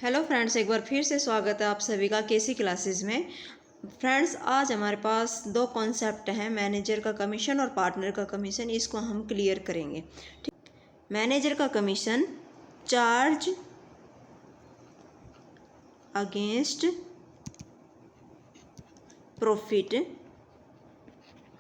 Hello friends, एक बार फिर से स्वागत है आप सभी का केसी क्लासेस में। फ्रेंड्स, आज हमारे पास दो कॉन्सेप्ट हैं, मैनेजर का कमीशन और पार्टनर का कमीशन। इसको हम क्लियर करेंगे। ठीक, मैनेजर का कमीशन चार्ज अगेंस्ट प्रॉफिट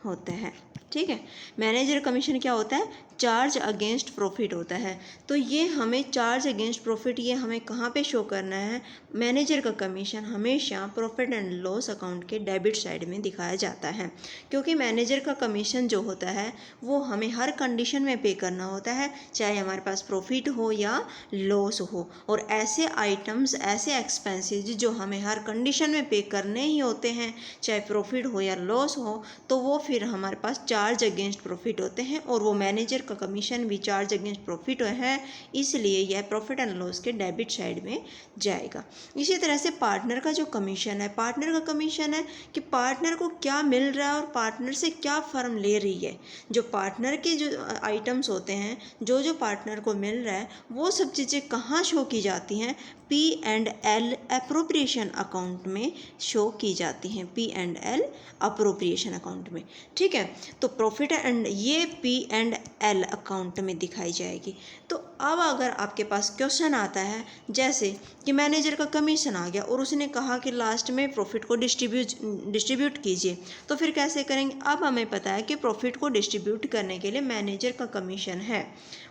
होता है। ठीक है, मैनेजर कमीशन क्या होता है? चार्ज अगेंस्ट प्रॉफिट होता है। तो ये हमें चार्ज अगेंस्ट प्रॉफिट ये हमें कहाँ पे शो करना है? मैनेजर का कमीशन हमेशा प्रॉफिट एंड लॉस अकाउंट के डेबिट साइड में दिखाया जाता है, क्योंकि मैनेजर का कमीशन जो होता है वो हमें हर कंडीशन में पे करना होता है, चाहे हमारे पास प्रॉफिट हो या लॉस हो। और ऐसे आइटम्स, ऐसे एक्सपेंसेस जो हमें हर कंडीशन में पे करने ही होते हैं, चाहे प्रॉफिट हो या लॉस हो, तो वो फिर हमारे पास चार्ज अगेंस्ट प्रॉफिट होते हैं। और वो मैनेजर का कमीशन भी चार्ज अगेंस्ट प्रॉफिट है, इसलिए यह प्रॉफिट एंड लॉस के डेबिट साइड में जाएगा। इसी तरह से पार्टनर का जो कमीशन है, पार्टनर का कमीशन है कि पार्टनर को क्या मिल रहा है और पार्टनर से क्या फर्म ले रही है। जो पार्टनर के जो आइटम्स होते हैं, जो पार्टनर को मिल रहा है, वो सब चीज़ें कहाँ शो की जाती हैं? P&L अप्रोप्रिएशन अकाउंट में शो की जाती हैं, P&L अप्रोप्रिएशन अकाउंट में। ठीक है, तो प्रॉफिट एंड ये P&L अकाउंट में दिखाई जाएगी। तो अब अगर आपके पास क्वेश्चन आता है, जैसे कि मैनेजर का कमीशन आ गया और उसने कहा कि लास्ट में प्रॉफिट को डिस्ट्रीब्यूट कीजिए, तो फिर कैसे करेंगे? अब हमें पता है कि प्रॉफिट को डिस्ट्रीब्यूट करने के लिए मैनेजर का कमीशन है,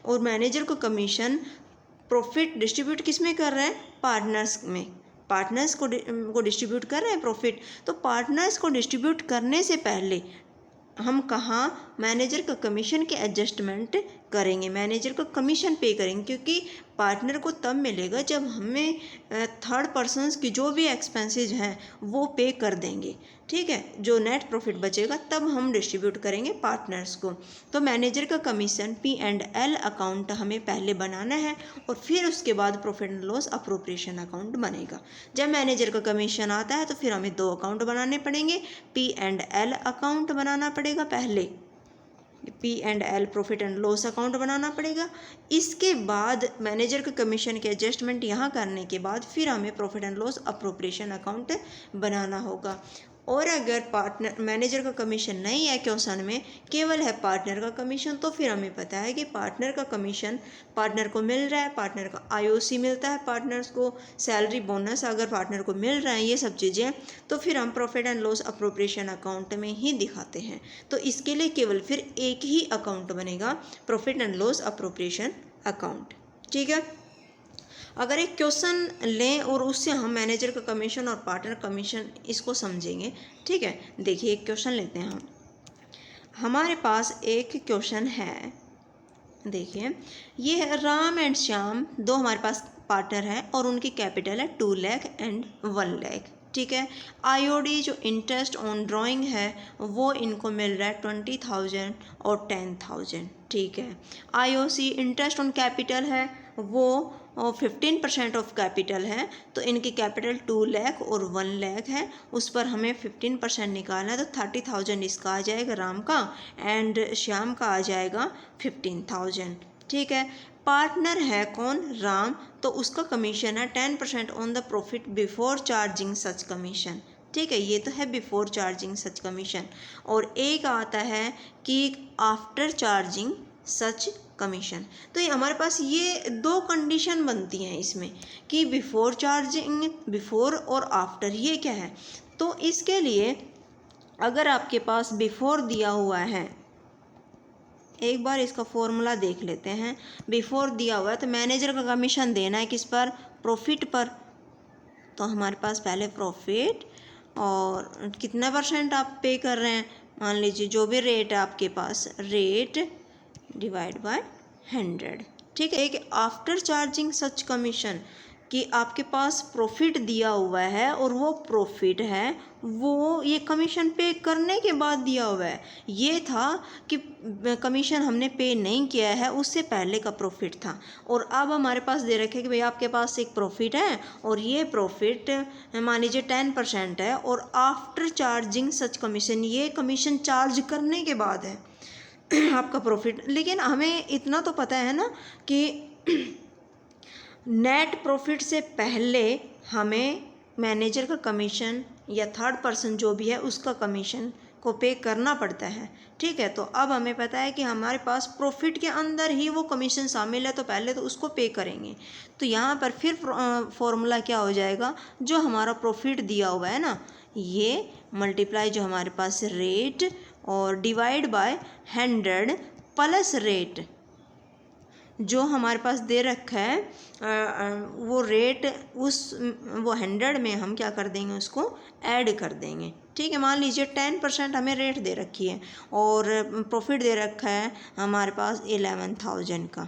और मैनेजर का कमीशन प्रॉफिट डिस्ट्रीब्यूट किस में कर रहे हैं? पार्टनर्स में। पार्टनर्स को डिस्ट्रीब्यूट कर रहे हैं प्रॉफिट। तो पार्टनर्स को डिस्ट्रीब्यूट करने से पहले हम कहाँ मैनेजर का कमीशन के एडजस्टमेंट करेंगे, मैनेजर का कमीशन पे करेंगे, क्योंकि पार्टनर को तब मिलेगा जब हमें थर्ड पर्सन्स की जो भी एक्सपेंसेस हैं वो पे कर देंगे। ठीक है, जो नेट प्रॉफिट बचेगा तब हम डिस्ट्रीब्यूट करेंगे पार्टनर्स को। तो मैनेजर का कमीशन P&L अकाउंट हमें पहले बनाना है, और फिर उसके बाद profit and loss appropriation account बनेगा। जब मैनेजर का कमीशन आता है तो फिर हमें दो अकाउंट बनाने पड़ेंगे। P&L अकाउंट बनाना पड़ेगा पहले, P&L profit and loss account बनाना पड़ेगा। इसके बाद मैनेजर के कमीशन के एडजस्टमेंट यहाँ करने के बाद फिर हमें profit and loss appropriation account बनाना होगा। और अगर पार्टनर मैनेजर का कमीशन नहीं है क्वेश्चन में, केवल है पार्टनर का कमीशन, तो फिर हमें पता है कि पार्टनर का कमीशन पार्टनर को मिल रहा है, पार्टनर का IOC मिलता है, पार्टनर्स को सैलरी बोनस अगर पार्टनर को मिल रहा है, ये सब चीज़ें, तो फिर हम profit and loss appropriation account में ही दिखाते हैं। तो इसके लिए केवल फिर एक ही अकाउंट बनेगा, profit and loss appropriation account. ठीक है, अगर एक क्वेश्चन लें और उससे हम मैनेजर का कमीशन और पार्टनर कमीशन इसको समझेंगे। ठीक है, देखिए एक क्वेश्चन लेते हैं हम। हमारे पास एक क्वेश्चन है, देखिए ये है राम एंड श्याम, दो हमारे पास पार्टनर है और उनकी कैपिटल है 2 लाख एंड 1 लाख। ठीक है, IOD जो इंटरेस्ट ऑन ड्राइंग है वो इनको मिल रहा है 20,000 और 10,000। ठीक है, IOC इंटरेस्ट ऑन कैपिटल है वो 15% ऑफ कैपिटल है, तो इनकी कैपिटल 2 लाख और 1 लाख है, उस पर हमें 15% निकालना है। तो 30,000 इसका आ जाएगा राम का, एंड श्याम का आ जाएगा 15,000। ठीक है, पार्टनर है कौन? राम, तो उसका कमीशन है 10% on the profit before charging such commission. ठीक है, ये तो है बिफोर चार्जिंग सच कमीशन। और एक आता है कि आफ्टर चार्जिंग सच कमीशन। तो ये हमारे पास ये दो कंडीशन बनती हैं इसमें कि बिफोर चार्जिंग, बिफोर और आफ्टर, ये क्या है? तो इसके लिए अगर आपके पास बिफोर दिया हुआ है, एक बार इसका फॉर्मूला देख लेते हैं। बिफोर दिया हुआ है तो मैनेजर का कमीशन देना है किस पर? प्रॉफिट पर। तो हमारे पास पहले प्रॉफिट और कितना % आप पे कर रहे हैं, मान लीजिए जो भी रेट है आपके पास, रेट डिवाइड बाय 100। ठीक है, एक आफ्टर चार्जिंग सच कमीशन कि आपके पास प्रॉफिट दिया हुआ है और वो प्रॉफिट है वो ये कमीशन पे करने के बाद दिया हुआ है। ये था कि कमीशन हमने पे नहीं किया है, उससे पहले का प्रॉफिट था। और अब हमारे पास दे रखे कि भाई आपके पास एक प्रॉफिट है और ये प्रॉफिट मान लीजिए 10% है, और आफ्टर चार्जिंग सच कमीशन, ये कमीशन चार्ज करने के बाद है आपका प्रॉफिट। लेकिन हमें इतना तो पता है ना कि नेट प्रॉफिट से पहले हमें मैनेजर का कमीशन या थर्ड पर्सन जो भी है उसका कमीशन को पे करना पड़ता है, ठीक है। तो अब हमें पता है कि हमारे पास प्रॉफिट के अंदर ही वो कमीशन शामिल है, तो पहले तो उसको पे करेंगे। तो यहाँ पर फिर फॉर्मूला क्या हो जाएगा, जो हमारा प्रॉफिट दिया हुआ है ना, ये मल्टीप्लाई जो हमारे पास रेट और डिवाइड बाय 100 प्लस रेट जो हमारे पास दे रखा है वो रेट वो 100 में हम क्या कर देंगे, उसको ऐड कर देंगे, ठीक है। मान लीजिए 10% हमें रेट दे रखी है और प्रॉफिट दे रखा है हमारे पास 11,000 का,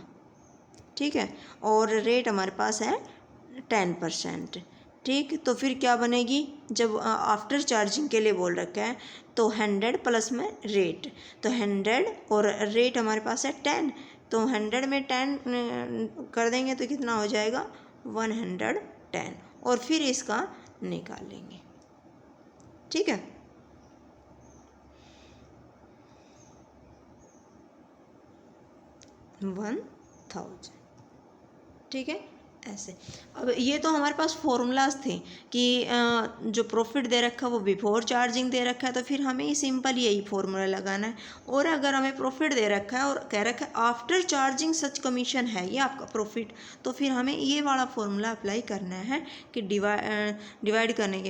ठीक है, और रेट हमारे पास है 10%, ठीक। तो फिर क्या बनेगी, जब आफ्टर चार्जिंग के लिए बोल रखा है तो 100 प्लस में रेट, तो 100 और रेट हमारे पास है 10, तो 100 में 10 कर देंगे तो कितना हो जाएगा 110, और फिर इसका निकालेंगे, ठीक है। वन 1000, ठीक है, ऐसे। अब ये तो हमारे पास फॉर्मूलाज थे कि जो प्रॉफिट दे रखा है वो बिफोर चार्जिंग दे रखा है, तो फिर हमें ही सिंपल यही फॉर्मूला लगाना है। और अगर हमें प्रॉफिट दे रखा है और कह रखा है आफ्टर चार्जिंग सच कमीशन है ये आपका प्रॉफिट, तो फिर हमें ये वाला फॉर्मूला अप्लाई करना है कि डिवाइड करने के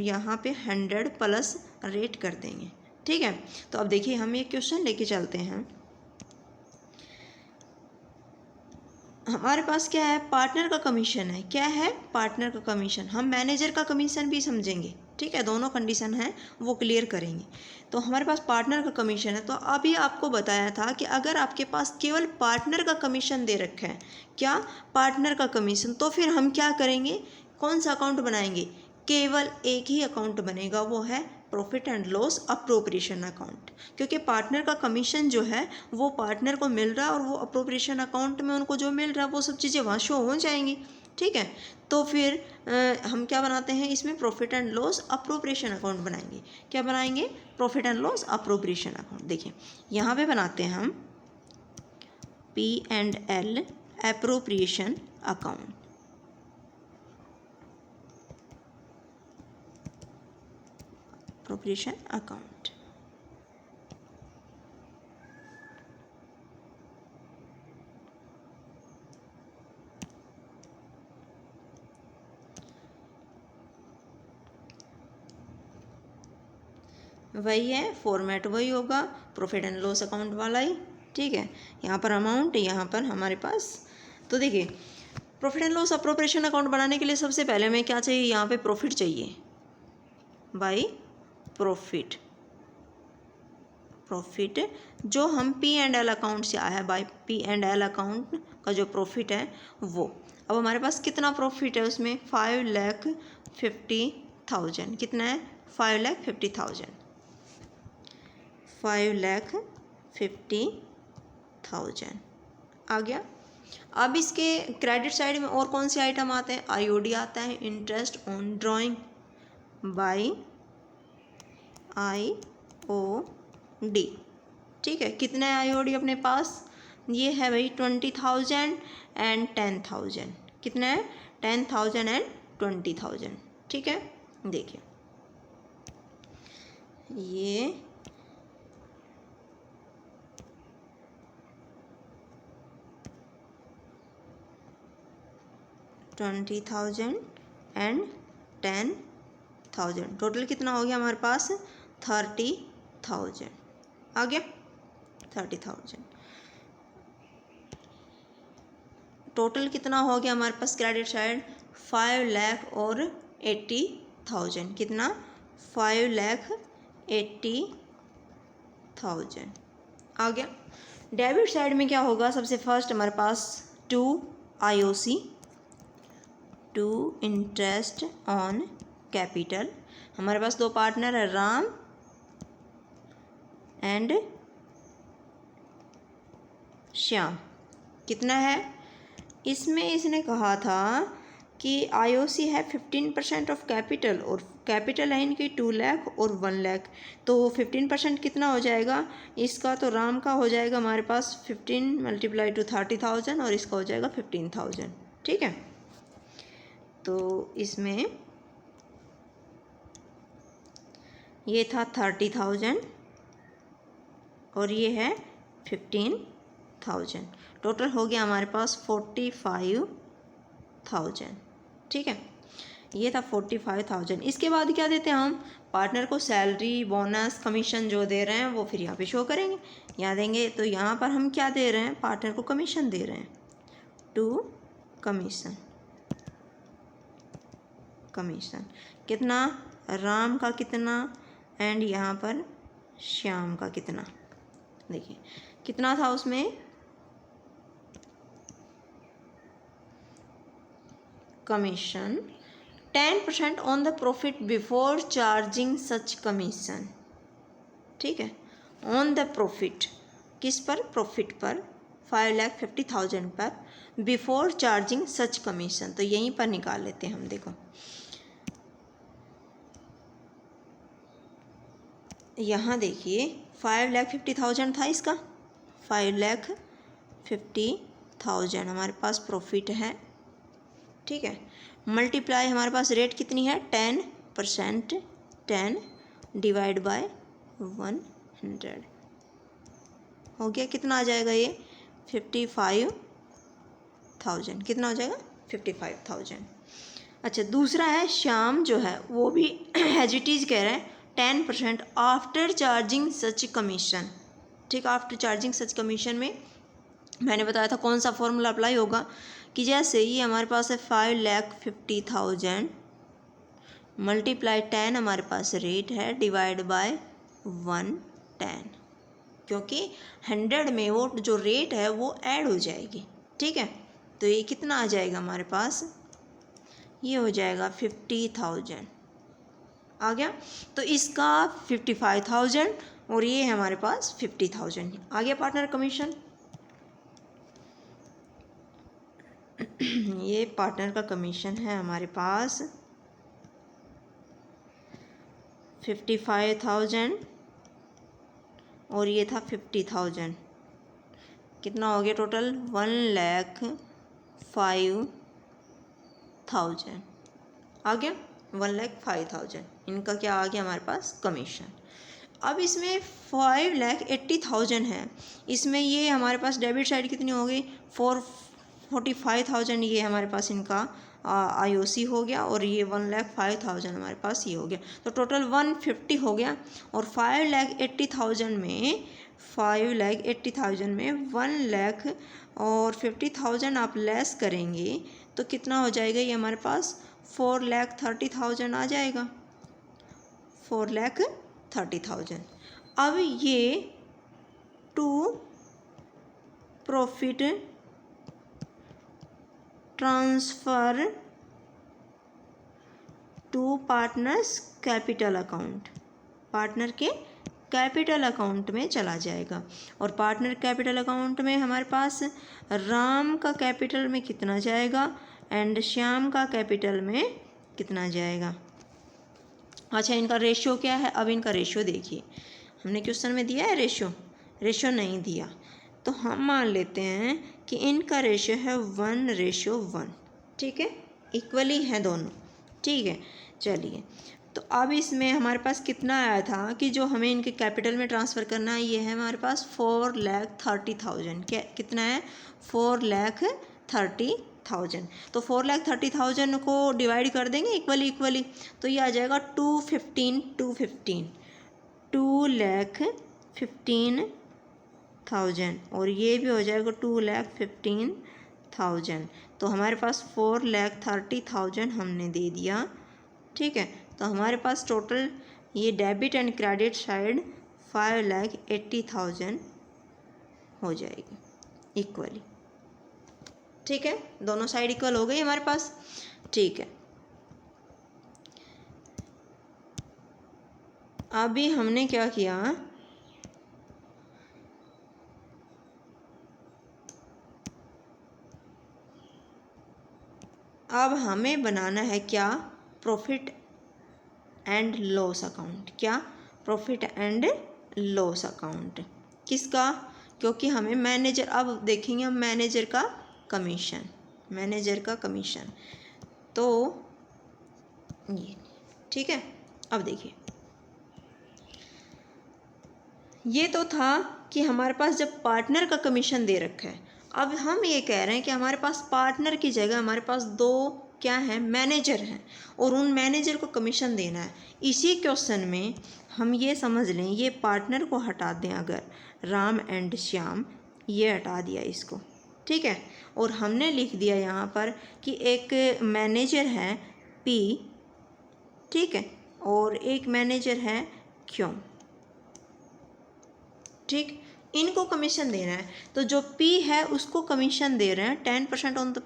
यहाँ पे 100 प्लस रेट कर देंगे, ठीक है। तो अब देखिए हम ये क्वेश्चन लेके चलते हैं। हमारे पास क्या है, पार्टनर का कमीशन है, क्या है, पार्टनर का कमीशन। हम मैनेजर का कमीशन भी समझेंगे, ठीक है, दोनों कंडीशन है वो क्लियर करेंगे। तो हमारे पास पार्टनर का कमीशन है, तो अभी आपको बताया था कि अगर आपके पास केवल पार्टनर का कमीशन दे रखा है, क्या, पार्टनर का कमीशन, तो फिर हम क्या करेंगे, कौन सा अकाउंट बनाएंगे, केवल एक ही अकाउंट बनेगा, वो है profit and loss appropriation account, क्योंकि पार्टनर का कमीशन जो है वो पार्टनर को मिल रहा है और वो अप्रोप्रिएशन अकाउंट में उनको जो मिल रहा है वो सब चीज़ें वहाँ शो हो जाएंगी, ठीक है। तो फिर हम क्या बनाते हैं, इसमें profit and loss appropriation account बनाएंगे। क्या बनाएंगे, profit and loss appropriation account. देखिए यहाँ पे बनाते हैं हम P&L appropriation account, appropriation account. वही है, फॉर्मेट वही होगा, प्रॉफिट एंड लॉस अकाउंट वाला ही, ठीक है। यहाँ पर अमाउंट, यहाँ पर हमारे पास, तो देखिए profit and loss appropriation account बनाने के लिए सबसे पहले हमें क्या चाहिए, यहाँ पे प्रॉफिट चाहिए, बाई प्रॉफिट, प्रॉफिट जो हम P&L अकाउंट से आया है, बाई P&L अकाउंट का जो प्रॉफिट है वो। अब हमारे पास कितना प्रॉफिट है उसमें, 5,50,000, कितना है, 5,50,000, 5,50,000 आ गया। अब इसके क्रेडिट साइड में और कौन से आइटम आते हैं, IOD आता है, interest on drawing, by IOD, ठीक है। कितना है IOD अपने पास, ये है भाई 20,000 एंड 10,000, कितना है 10,000 एंड 20,000, ठीक है। देखिए ये 20,000 एंड 10,000, टोटल कितना हो गया हमारे पास 30,000 आ गया, 30,000। टोटल कितना हो गया हमारे पास क्रेडिट साइड, 5,80,000, कितना 5,80,000 आ गया। डेबिट साइड में क्या होगा, सबसे फर्स्ट हमारे पास 2 IOC, 2 इंटरेस्ट ऑन कैपिटल। हमारे पास दो पार्टनर है, राम एंड श्याम, कितना है, इसमें इसने कहा था कि IOC है 15% ऑफ कैपिटल, और कैपिटल है इनकी 2 लाख और 1 लाख, तो 15% कितना हो जाएगा इसका, तो राम का हो जाएगा हमारे पास 15 × 30,000 और इसका हो जाएगा 15,000, ठीक है। तो इसमें ये था 30,000 और ये है 15,000, टोटल हो गया हमारे पास 45,000। ठीक है, ये था 45,000। इसके बाद क्या देते हैं हम, पार्टनर को सैलरी, बोनस, कमीशन जो दे रहे हैं वो फिर यहाँ पे शो करेंगे, यहाँ देंगे। तो यहाँ पर हम क्या दे रहे हैं, पार्टनर को कमीशन दे रहे हैं, टू कमीशन। कमीशन कितना, राम का कितना एंड यहाँ पर श्याम का कितना, देखिए कितना था उसमें, commission 10% on the profit before charging such commission. ठीक है, ऑन द प्रॉफिट, किस पर, प्रॉफिट पर, 5,50,000 पर, बिफोर चार्जिंग सच कमीशन। तो यहीं पर निकाल लेते हैं हम, देखो यहाँ देखिए 5,50,000 था इसका, 5,50,000 हमारे पास प्रॉफिट है। ठीक है, मल्टीप्लाई हमारे पास रेट कितनी है, 10%, 10 डिवाइड बाय 100 हो गया, कितना आ जाएगा ये, 55,000। कितना हो जाएगा, 55,000। अच्छा, दूसरा है श्याम जो है वो भी एज इट इज कह रहे हैं 10% आफ्टर चार्जिंग सच कमीशन। ठीक, आफ्टर चार्जिंग सच कमीशन में मैंने बताया था कौन सा फॉर्मूला अप्लाई होगा, कि जैसे ये हमारे पास है 5,50,000 मल्टीप्लाई 10 हमारे पास रेट है डिवाइड बाय 110, क्योंकि 100 में वो जो रेट है वो ऐड हो जाएगी। ठीक है, तो ये कितना आ जाएगा हमारे पास, ये हो जाएगा 50,000 आ गया। तो इसका 55,000 और ये है हमारे पास 50,000 आ गया पार्टनर कमीशन। ये पार्टनर का कमीशन है हमारे पास 55,000 और ये था 50,000, कितना हो गया टोटल, 1,05,000 आ गया, 1,05,000 इनका क्या आ गया हमारे पास कमीशन। अब इसमें 5,80,000 है, इसमें ये हमारे पास डेबिट साइड कितनी हो गई, 45,000 ये हमारे पास इनका IOC हो गया और ये 1,05,000 हमारे पास ये हो गया, तो टोटल 150 हो गया। और 5,80,000 में 1,00,000 और 50,000 आप लेस करेंगे तो कितना हो जाएगा, ये हमारे पास 4,30,000 आ जाएगा, 4,30,000। अब ये to profit transfer to partners capital account, partner के कैपिटल अकाउंट में चला जाएगा। और पार्टनर कैपिटल अकाउंट में हमारे पास राम का कैपिटल में कितना जाएगा एंड श्याम का कैपिटल में कितना जाएगा। अच्छा, इनका रेशियो क्या है, अब इनका रेशियो देखिए, हमने क्वेश्चन में दिया है रेशियो, रेशियो नहीं दिया, तो हम मान लेते हैं कि इनका रेशियो है 1:1। ठीक है, इक्वली हैं दोनों। ठीक है, चलिए, तो अब इसमें हमारे पास कितना आया था कि जो हमें इनके कैपिटल में ट्रांसफ़र करना है, ये है हमारे पास 4,30,000। क्या कितना है, 4,30,000। तो 4,30,000 को डिवाइड कर देंगे इक्वली, तो ये आ जाएगा 2,15,000 और ये भी हो जाएगा 2,15,000। तो हमारे पास 4,30,000 हमने दे दिया। ठीक है, तो हमारे पास टोटल ये डेबिट एंड क्रेडिट साइड 5,80,000 हो जाएगी इक्वली। ठीक है, दोनों साइड इक्वल हो गई हमारे पास। ठीक है, अभी हमने क्या किया, अब हमें बनाना है क्या, प्रॉफिट एंड लॉस अकाउंट। क्या, प्रॉफिट एंड लॉस अकाउंट किसका, क्योंकि हमें मैनेजर, अब देखेंगे हम मैनेजर का कमीशन। मैनेजर का कमीशन। तो ये ठीक है। अब देखिए, ये तो था कि हमारे पास जब पार्टनर का कमीशन दे रखा है। अब हम ये कह रहे हैं कि हमारे पास पार्टनर की जगह हमारे पास दो क्या है, मैनेजर हैं, और उन मैनेजर को कमीशन देना है। इसी क्वेश्चन में हम ये समझ लें, ये पार्टनर को हटा दें, अगर राम एंड श्याम, ये हटा दिया इसको, ठीक है, और हमने लिख दिया यहाँ पर कि एक मैनेजर है पी, ठीक है, और एक मैनेजर है क्यों, ठीक, इनको कमीशन देना है। तो जो पी है उसको कमीशन दे रहे हैं 10% on the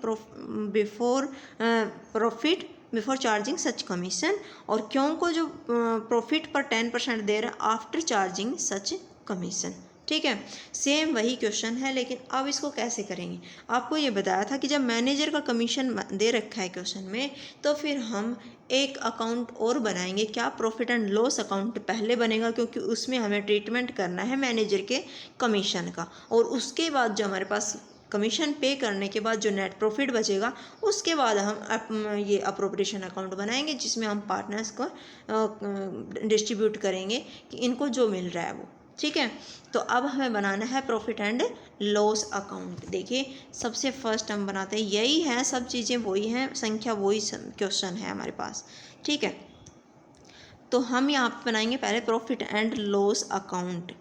before profit before charging such commission, और क्यों को जो प्रॉफिट पर 10% दे रहे हैं आफ्टर चार्जिंग सच कमीशन, ठीक है। सेम वही क्वेश्चन है, लेकिन अब इसको कैसे करेंगे। आपको ये बताया था कि जब मैनेजर का कमीशन दे रखा है क्वेश्चन में, तो फिर हम एक अकाउंट और बनाएंगे, क्या, प्रॉफिट एंड लॉस अकाउंट पहले बनेगा, क्योंकि उसमें हमें ट्रीटमेंट करना है मैनेजर के कमीशन का, और उसके बाद जो हमारे पास कमीशन पे करने के बाद जो नेट प्रॉफिट बचेगा, उसके बाद हम ये अप्रोप्रिएशन अकाउंट बनाएंगे, जिसमें हम पार्टनर्स को डिस्ट्रीब्यूट करेंगे कि इनको जो मिल रहा है वो, ठीक है। तो अब हमें बनाना है प्रॉफिट एंड लॉस अकाउंट। देखिए, सबसे फर्स्ट हम बनाते हैं, यही है, सब चीज़ें वही हैं, संख्या वही क्वेश्चन है हमारे पास, ठीक है। तो हम यहाँ पे बनाएंगे पहले प्रॉफिट एंड लॉस अकाउंट,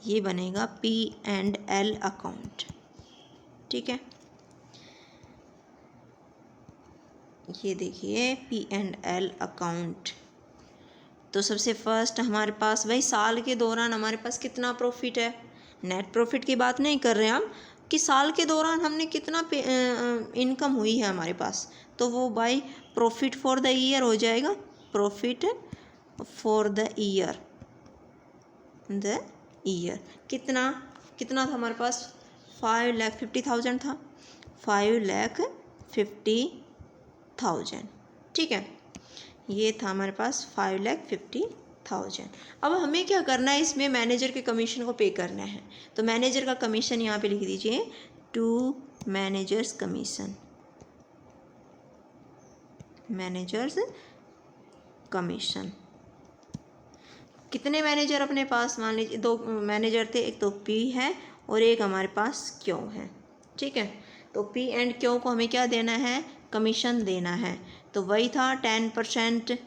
ये बनेगा P&L अकाउंट, ठीक है। ये देखिए P&L अकाउंट। तो सबसे फर्स्ट हमारे पास भाई साल के दौरान हमारे पास कितना प्रॉफिट है, नेट प्रॉफिट की बात नहीं कर रहे हैं हम, कि साल के दौरान हमने कितना इनकम हुई है हमारे पास, तो वो by profit for the year हो जाएगा, प्रॉफिट फॉर द ईयर, कितना कितना था हमारे पास, 5,50,000 था, 5,50,000, ठीक है, ये था हमारे पास 5,50,000। अब हमें क्या करना है, इसमें मैनेजर के कमीशन को पे करना है। तो मैनेजर का कमीशन यहाँ पे लिख दीजिए, to managers commission, managers commission. कितने मैनेजर अपने पास, मान लीजिए दो मैनेजर थे, एक तो पी है और एक हमारे पास क्यों है, ठीक है। तो पी एंड क्यों को हमें क्या देना है, कमीशन देना है। तो वही था 10%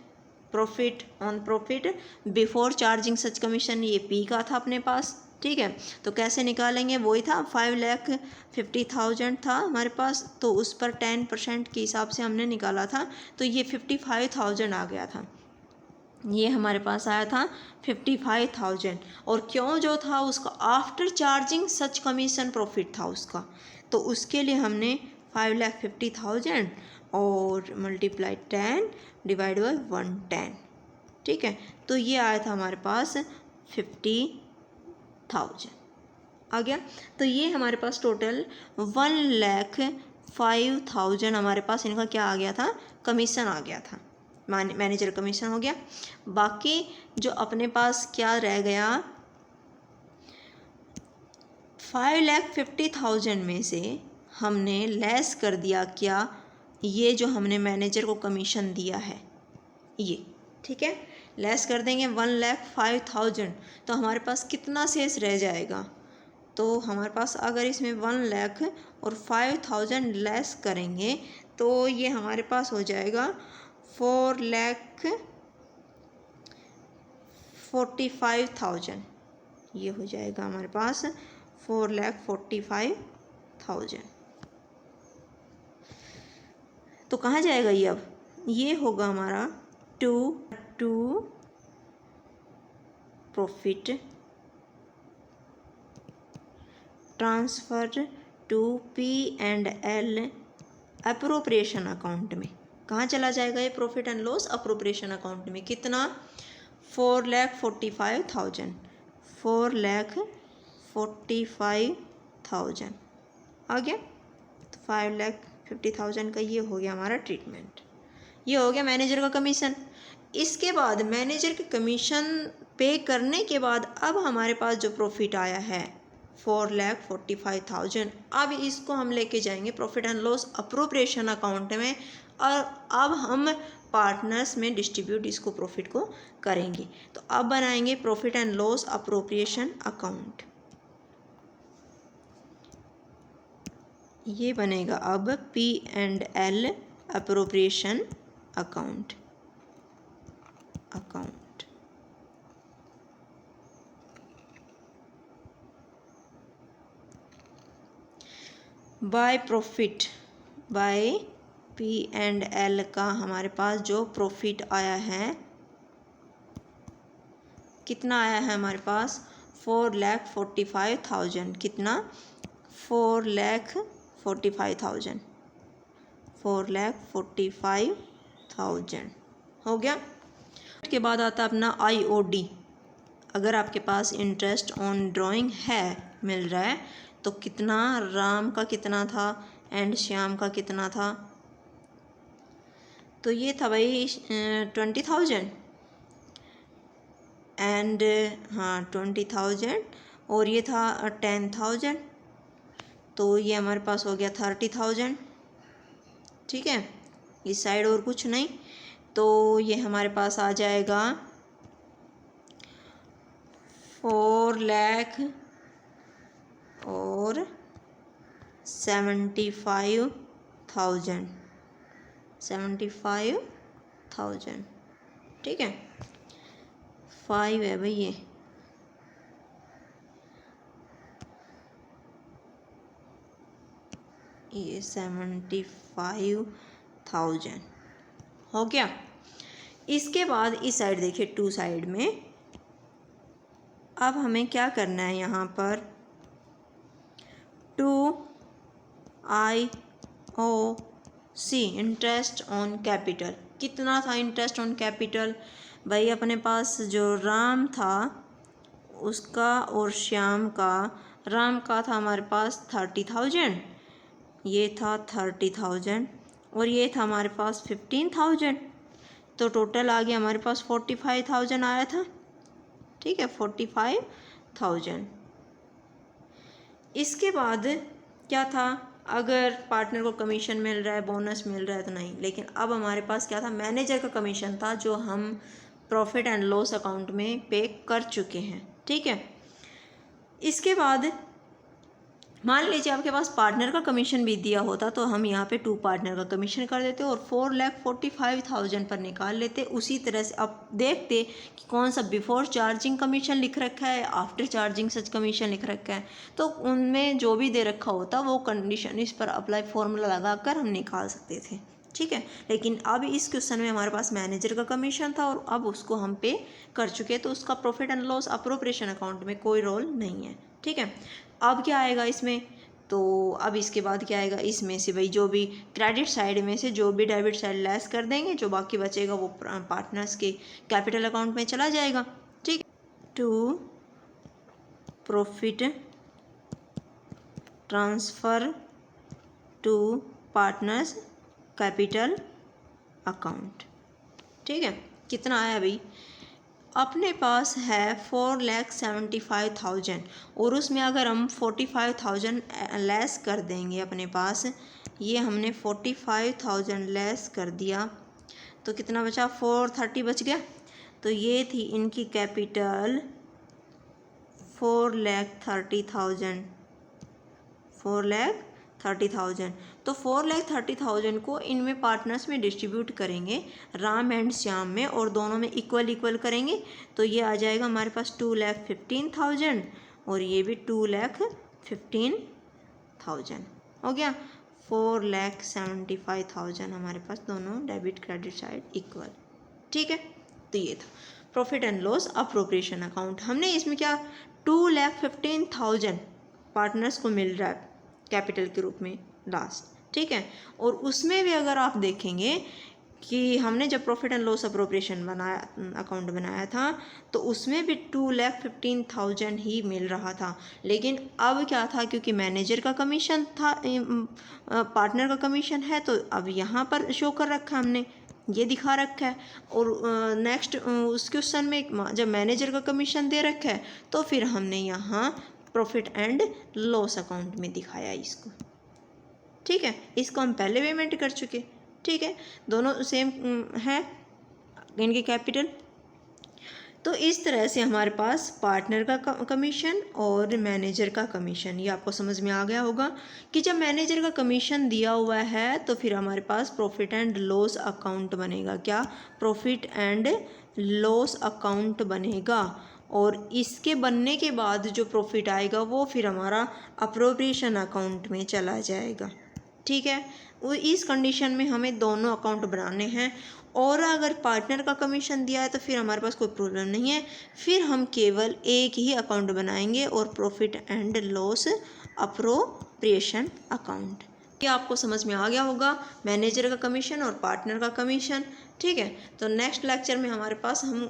profit on profit before charging such commission, ये पी का था अपने पास, ठीक है। तो कैसे निकालेंगे, वही था 5,50,000 था हमारे पास, तो उस पर 10% के हिसाब से हमने निकाला था, तो ये 55,000 आ गया था, ये हमारे पास आया था 55,000। और क्यों जो था उसका आफ्टर चार्जिंग सच कमीशन प्रॉफिट था उसका, तो उसके लिए हमने 5,50,000 और मल्टीप्लाई 10 डिवाइड बाई 110, ठीक है। तो ये आया था हमारे पास 50,000 आ गया। तो ये हमारे पास टोटल 1,05,000 हमारे पास इनका क्या आ गया था, कमीशन आ गया था, मैनेजर कमीशन हो गया। बाकी जो अपने पास क्या रह गया, 5,50,000 में से हमने लेस कर दिया क्या, ये जो हमने मैनेजर को कमीशन दिया है ये, ठीक है, लेस कर देंगे 1,05,000, तो हमारे पास कितना शेष रह जाएगा। तो हमारे पास अगर इसमें 1,00,000 और 5,000 लेस करेंगे, तो ये हमारे पास हो जाएगा 4,45,000, ये हो जाएगा हमारे पास 4,45,000। तो कहाँ जाएगा ये, अब ये होगा हमारा to profit transfer to P&L appropriation account में। कहाँ चला जाएगा ये, profit and loss appropriation account में। कितना, 4,45,000, 4,45,000 आ गया। तो 5,50,000 का ये हो गया हमारा ट्रीटमेंट, ये हो गया मैनेजर का कमीशन। इसके बाद मैनेजर के कमीशन पे करने के बाद अब हमारे पास जो प्रॉफिट आया है 4,45,000। अब इसको हम लेके जाएंगे profit and loss appropriation account में, और अब हम पार्टनर्स में डिस्ट्रीब्यूट इसको प्रॉफिट को करेंगे। तो अब बनाएंगे profit and loss appropriation account. ये बनेगा अब P&L appropriation account. By profit, by P&L का हमारे पास जो प्रॉफिट आया है, कितना आया है हमारे पास 4,45,000। कितना 4,45,000, 4,45,000 हो गया। उसके बाद आता है अपना IOD। अगर आपके पास इंटरेस्ट ऑन ड्राइंग है मिल रहा है तो कितना, राम का कितना था एंड श्याम का कितना था, तो ये था भाई 20,000 एंड 20,000, और ये था 10,000, तो ये हमारे पास हो गया 30,000। ठीक है, इस साइड और कुछ नहीं, तो ये हमारे पास आ जाएगा 4 लाख और 75,000। ठीक है, 5 है भाई ये 75,000 हो गया। इसके बाद इस साइड देखिए, 2 साइड में अब हमें क्या करना है, यहाँ पर 2IOC इंटरेस्ट ऑन कैपिटल। कितना था इंटरेस्ट ऑन कैपिटल भाई, अपने पास जो राम था उसका और श्याम का, राम का था हमारे पास 30,000, ये था 30,000, और ये था हमारे पास 15,000, तो टोटल आ गया हमारे पास 45,000 आया था। ठीक है, 45,000। इसके बाद क्या था, अगर पार्टनर को कमीशन मिल रहा है, बोनस मिल रहा है तो नहीं, लेकिन अब हमारे पास क्या था, मैनेजर का कमीशन था जो हम प्रॉफिट एंड लॉस अकाउंट में पे कर चुके हैं। ठीक है, इसके बाद मान लीजिए आपके पास पार्टनर का कमीशन भी दिया होता तो हम यहाँ पे 2 पार्टनर का कमीशन कर देते और 4,45,000 पर निकाल लेते। उसी तरह से अब देखते कि कौन सा बिफोर चार्जिंग कमीशन लिख रखा है, आफ्टर चार्जिंग सच कमीशन लिख रखा है, तो उनमें जो भी दे रखा होता वो कंडीशन इस पर अप्लाई फॉर्मूला लगाकर हम निकाल सकते थे। ठीक है, लेकिन अब इस क्वेश्चन में हमारे पास मैनेजर का कमीशन था और अब उसको हम पे कर चुके, तो उसका profit and loss appropriation account में कोई रोल नहीं है। ठीक है, अब क्या आएगा इसमें, तो अब इसके बाद क्या आएगा, इसमें से भाई जो भी क्रेडिट साइड में से जो भी डेबिट साइड लेस कर देंगे, जो बाकी बचेगा वो पार्टनर्स के कैपिटल अकाउंट में चला जाएगा। ठीक, to profit transfer to partners capital account. ठीक है, कितना आया भाई, अपने पास है 4,75,000 और उसमें अगर हम 45,000 लेस कर देंगे अपने पास, ये हमने 45,000 लेस कर दिया तो कितना बचा, 430 बच गया। तो ये थी इनकी कैपिटल 4,30,000, 4,30,000। तो 4,30,000 को इनमें पार्टनर्स में डिस्ट्रीब्यूट करेंगे, राम एंड श्याम में, और दोनों में इक्वल करेंगे, तो ये आ जाएगा हमारे पास 2,15,000 और ये भी 2,15,000 हो गया। 4,75,000 हमारे पास दोनों डेबिट क्रेडिट साइड इक्वल। ठीक है, तो ये था profit and loss appropriation account. हमने इसमें क्या, 2,15,000 पार्टनर्स को मिल रहा है कैपिटल के रूप में लास्ट। ठीक है, और उसमें भी अगर आप देखेंगे कि हमने जब प्रॉफिट एंड लॉस अप्रोप्रिएशन बनाया, अकाउंट बनाया था, तो उसमें भी 2,15,000 ही मिल रहा था। लेकिन अब क्या था, क्योंकि मैनेजर का कमीशन था, पार्टनर का कमीशन है, तो अब यहाँ पर शो कर रखा है हमने, ये दिखा रखा है। और नेक्स्ट उस क्वेश्चन में जब मैनेजर का कमीशन दे रखा है तो फिर हमने यहाँ प्रॉफिट एंड लॉस अकाउंट में दिखाया इसको, ठीक है। इसको हम पहले पेमेंट कर चुके, ठीक है, दोनों सेम है इनके कैपिटल। तो इस तरह से हमारे पास पार्टनर का कमीशन और मैनेजर का कमीशन, ये आपको समझ में आ गया होगा कि जब मैनेजर का कमीशन दिया हुआ है तो फिर हमारे पास प्रॉफिट एंड लॉस अकाउंट बनेगा। क्या? प्रॉफिट एंड लॉस अकाउंट बनेगा। और इसके बनने के बाद जो प्रॉफिट आएगा वो फिर हमारा अप्रोप्रिएशन अकाउंट में चला जाएगा, ठीक है। वो इस कंडीशन में हमें दोनों अकाउंट बनाने हैं। और अगर पार्टनर का कमीशन दिया है तो फिर हमारे पास कोई प्रॉब्लम नहीं है, फिर हम केवल एक ही अकाउंट बनाएंगे और profit and loss appropriation account. ये आपको समझ में आ गया होगा, मैनेजर का कमीशन और पार्टनर का कमीशन, ठीक है। तो नेक्स्ट लेक्चर में हमारे पास हम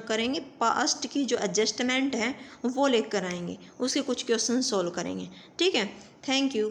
करेंगे पास्ट की जो एडजस्टमेंट है वो लेकर आएंगे, उसके कुछ क्वेश्चन सॉल्व करेंगे, ठीक है। Thank you.